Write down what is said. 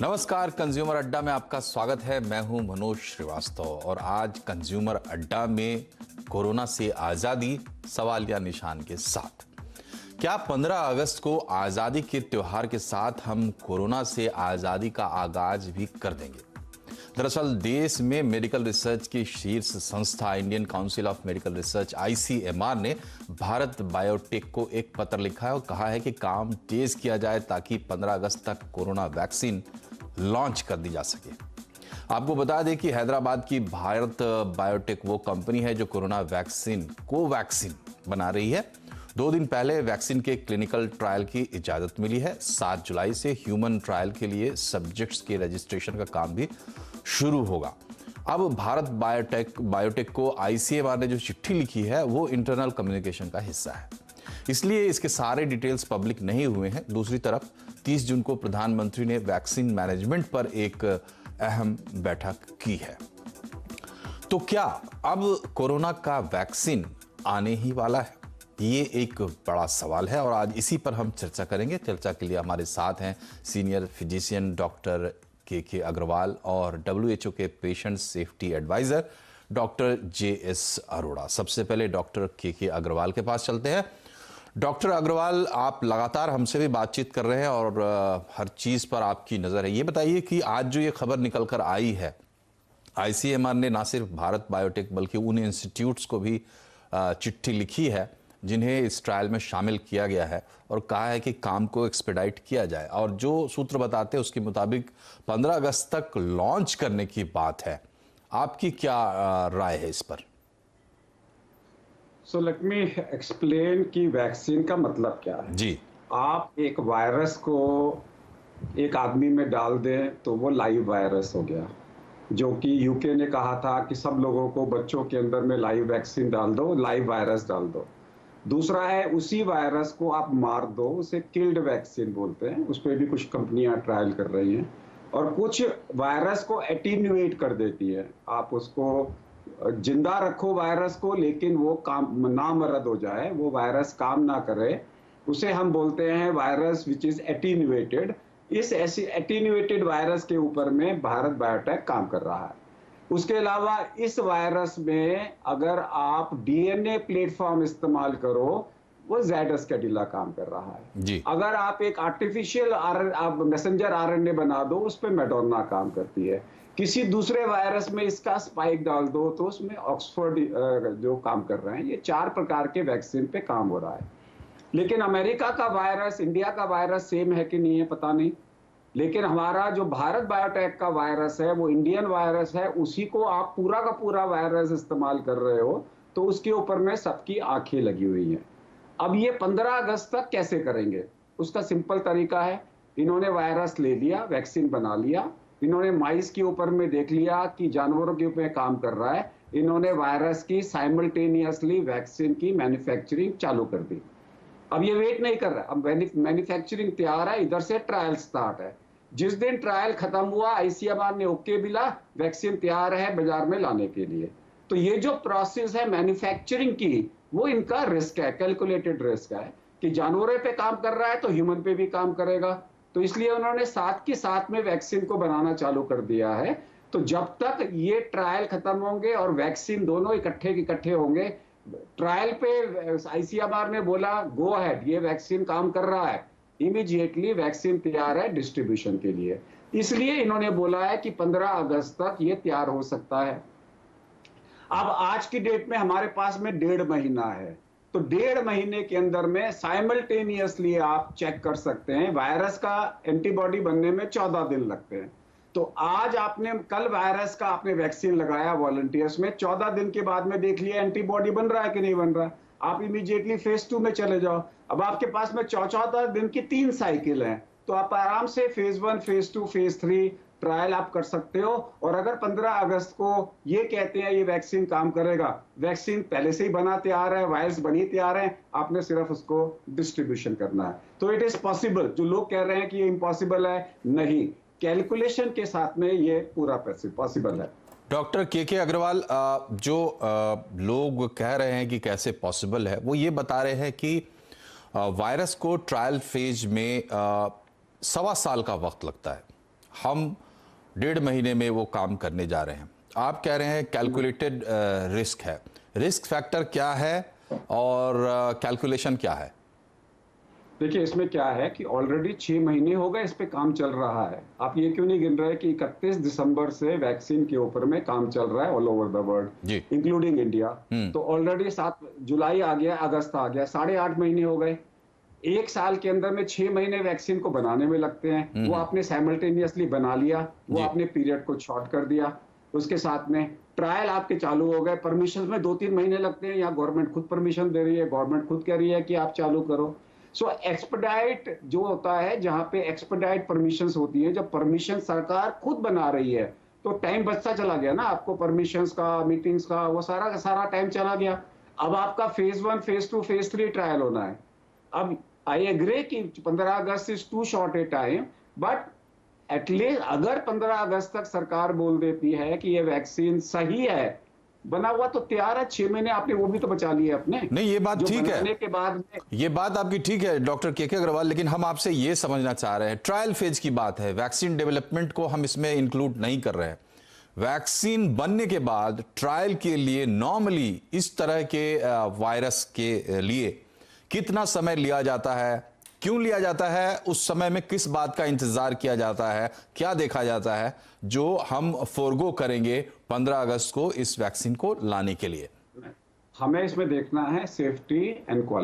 नमस्कार, कंज्यूमर अड्डा में आपका स्वागत है। मैं हूं मनोज श्रीवास्तव और आज कंज्यूमर अड्डा में कोरोना से आजादी सवालिया निशान के साथ। क्या 15 अगस्त को आजादी के त्योहार के साथ हम कोरोना से आजादी का आगाज भी कर देंगे? दरअसल देश में मेडिकल रिसर्च की शीर्ष संस्था Indian council of medical research ICMR ने भारत बायोटेक को एक पत्र लिखा है और कहा है कि काम तेज किया जाए ताकि 15 अगस्त तक कोरोना वैक्सीन लॉन्च कर दी जा सके। आपको बता दें कि हैदराबाद की भारत बायोटेक वो कंपनी है जो कोरोना वैक्सीन कोवैक्सीन बना रही है। 2 दिन पहले वैक्सीन के क्लिनिकल ट्रायल की इजाजत मिली है। 7 जुलाई से ह्यूमन ट्रायल के लिए सब्जेक्ट्स के रजिस्ट्रेशन का काम भी शुरू होगा। अब भारत बायोटेक को ICMR ने जो चिट्ठी लिखी है वो इंटरनल कम्युनिकेशन का हिस्सा है, इसलिए इसके सारे डिटेल्स पब्लिक नहीं हुए हैं। दूसरी तरफ 30 जून को प्रधानमंत्री ने वैक्सीन मैनेजमेंट पर एक अहम बैठक की है। तो क्या अब कोरोना का वैक्सीन आने ही वाला है? ये एक बड़ा सवाल है और आज इसी पर हम चर्चा करेंगे। चर्चा के लिए हमारे साथ हैं senior physician doctor KK Agarwal और WHO के patient safety adviser doctor JS Arora. सबसे पहले डॉक्टर KK अग्रवाल के पास चलते हैं। डॉक्टर अग्रवाल, आप लगातार हमसे भी बातचीत कर रहे हैं और हर चीज़ पर आपकी नज़र है। ये बताइए कि आज जो ये खबर निकल कर आई है, ICMR ने ना सिर्फ भारत बायोटेक बल्कि उन इंस्टीट्यूट्स को भी चिट्ठी लिखी है जिन्हें इस ट्रायल में शामिल किया गया है और कहा है कि काम को एक्सपेडाइट किया जाए, और जो सूत्र बताते हैं उसके मुताबिक 15 अगस्त तक लॉन्च करने की बात है। आपकी क्या राय है इस पर? सो लेट मी एक्सप्लेन कि वैक्सीन का मतलब क्या है। जी, आप एक वायरस को एक आदमी में डाल दें तो वो लाइव वायरस हो गया, जो कि यूके ने कहा था कि सब लोगों को बच्चों के अंदर में लाइव वैक्सीन डाल दो, लाइव वायरस डाल दो। दूसरा है उसी वायरस को आप मार दो, उसे किल्ड वैक्सीन बोलते हैं। उस पर भी कुछ कंपनियां ट्रायल कर रही हैं। और कुछ वायरस को एटीन्यूएट कर देती है, आप उसको जिंदा रखो वायरस को, लेकिन वो काम नामर्द हो जाए, वो वायरस काम ना करे, उसे हम बोलते हैं वायरस विच इज एटीन्यूएटेड। इस ऐसी एटीन्यूएटेड वायरस के ऊपर में भारत बायोटेक काम कर रहा है। उसके अलावा इस वायरस में अगर आप DNA प्लेटफॉर्म इस्तेमाल करो, वो ज़ायडस कैडिला काम कर रहा है जी। अगर आप एक आर्टिफिशियल आप मैसेंजर RNA बना दो, उस पर मेडोना काम करती है। किसी दूसरे वायरस में इसका स्पाइक डाल दो तो उसमें ऑक्सफोर्ड जो काम कर रहे हैं। ये 4 प्रकार के वैक्सीन पे काम हो रहा है। लेकिन अमेरिका का वायरस इंडिया का वायरस सेम है कि नहीं है पता नहीं, लेकिन हमारा जो भारत बायोटेक का वायरस है वो इंडियन वायरस है। उसी को आप पूरा का पूरा वायरस इस्तेमाल कर रहे हो, तो उसके ऊपर में सबकी आंखें लगी हुई हैं। अब ये 15 अगस्त तक कैसे करेंगे? उसका सिंपल तरीका है, इन्होंने वायरस ले लिया, वैक्सीन बना लिया, इन्होंने माइस के ऊपर में देख लिया कि जानवरों के ऊपर काम कर रहा है, इन्होंने वायरस की साइमल्टेनियसली वैक्सीन की मैन्युफैक्चरिंग चालू कर दी। अब ये वेट नहीं कर रहा, अब मैन्युफैक्चरिंग तैयार है, इधर से ट्रायल स्टार्ट है। जिस दिन ट्रायल खत्म हुआ, ICMR ने ओके मिला, वैक्सीन तैयार है बाजार में लाने के लिए। तो ये जो प्रोसेस है मैन्युफैक्चरिंग की, वो इनका रिस्क है, कैलकुलेटेड रिस्क है कि जानवरों पे काम कर रहा है तो ह्यूमन पे भी काम करेगा। तो इसलिए उन्होंने साथ के साथ में वैक्सीन को बनाना चालू कर दिया है। तो जब तक ये ट्रायल खत्म होंगे और वैक्सीन दोनों इकट्ठे होंगे, ट्रायल पे ICMR ने बोला गो अहेड, ये वैक्सीन काम कर रहा है, इमीडिएटली वैक्सीन तैयार है डिस्ट्रीब्यूशन के लिए। इसलिए इन्होंने बोला है कि 15 अगस्त तक ये तैयार हो सकता है। अब आज की डेट में हमारे पास में 1.5 महीना है, तो 1.5 महीने के अंदर में साइमल्टेनियसली आप चेक कर सकते हैं। वायरस का एंटीबॉडी बनने में 14 दिन लगते हैं। तो आज कल वायरस का आपने वैक्सीन लगाया वॉलंटियर्स में, 14 दिन के बाद में देख लिया एंटीबॉडी बन रहा है कि नहीं बन रहा, आप इमीडिएटली फेज 2 में चले जाओ। अब आपके पास में 14 दिन की 3 साइकिल हैं, तो आप आराम से फेज 1, फेज 2, फेज 3 ट्रायल आप कर सकते हो। और अगर 15 अगस्त को ये कहते हैं ये वैक्सीन काम करेगा, वैक्सीन पहले से ही बना तैयार है, वायरस बनी तैयार है, आपने सिर्फ उसको डिस्ट्रीब्यूशन करना है। तो इट इज पॉसिबल। जो लोग कह रहे हैं कि ये इम्पॉसिबल है, नहीं, कैलकुलेशन के साथ में ये पूरा पॉसिबल है। डॉक्टर KK अग्रवाल, जो लोग कह रहे हैं कि कैसे पॉसिबल है, वो ये बता रहे हैं कि वायरस को ट्रायल फेज में 1.25 साल का वक्त लगता है। हम 1.5 महीने में वो काम करने जा रहे हैं। आप कह रहे हैं कैलकुलेटेड रिस्क है, रिस्क फैक्टर क्या है और कैलकुलेशन क्या है? देखिए, इसमें क्या है कि ऑलरेडी 6 महीने हो गए इस पे काम चल रहा है। आप ये क्यों नहीं गिन रहे कि 31 दिसंबर से वैक्सीन के ऊपर में काम चल रहा है ऑल ओवर द वर्ल्ड, जी। Including India. तो ऑलरेडी 7 जुलाई आ गया, अगस्त आ गया, 8.5 महीने हो गए। 1 साल के अंदर में 6 महीने वैक्सीन को बनाने में लगते हैं। वो आपने साइमल्टेनियसली बना लिया, वो जी। आपने पीरियड को शॉर्ट कर दिया। उसके साथ में ट्रायल आपके चालू हो गए, परमिशन में 2-3 महीने लगते हैं। यहाँ गवर्नमेंट खुद परमिशन दे रही है, गवर्नमेंट खुद कह रही है कि आप चालू करो। सो एक्सपेडाइट जो होता है, जहां पे एक्सपेडाइट परमिशंस होती है, जब परमिशन सरकार खुद बना रही है तो टाइम बचता चला गया ना आपको, परमिशंस का, मीटिंग्स का, वो सारा का सारा टाइम चला गया। अब आपका फेज 1, फेज 2, फेज 3 ट्रायल होना है। अब आई एग्री कि 15 अगस्त is too short a time, but at least अगर 15 अगस्त तक सरकार बोल देती है कि ये वैक्सीन सही है, बना हुआ तो तैयार है, 6 महीने आपने वो भी तो बचा लिए अपने। नहीं, ये बात जो ठीक बनाने है, के बाद में ये बात आपकी ठीक है डॉक्टर के अग्रवाल, लेकिन हम आपसे ये समझना चाह रहे हैं, ट्रायल फेज की बात है, वैक्सीन डेवलपमेंट को हम इसमें इंक्लूड नहीं कर रहे हैं। वैक्सीन बनने के बाद ट्रायल के लिए नॉर्मली इस तरह के वायरस के लिए कितना समय लिया जाता है, क्यों लिया जाता है, उस समय में किस बात का इंतजार किया जाता है, क्या देखा जाता है जो हम फोरगो करेंगे 15 अगस्त को इस वैक्सीन को लाने के लिए? हमें इसमें देखना है सेफ्टी एंड क्वालिटी।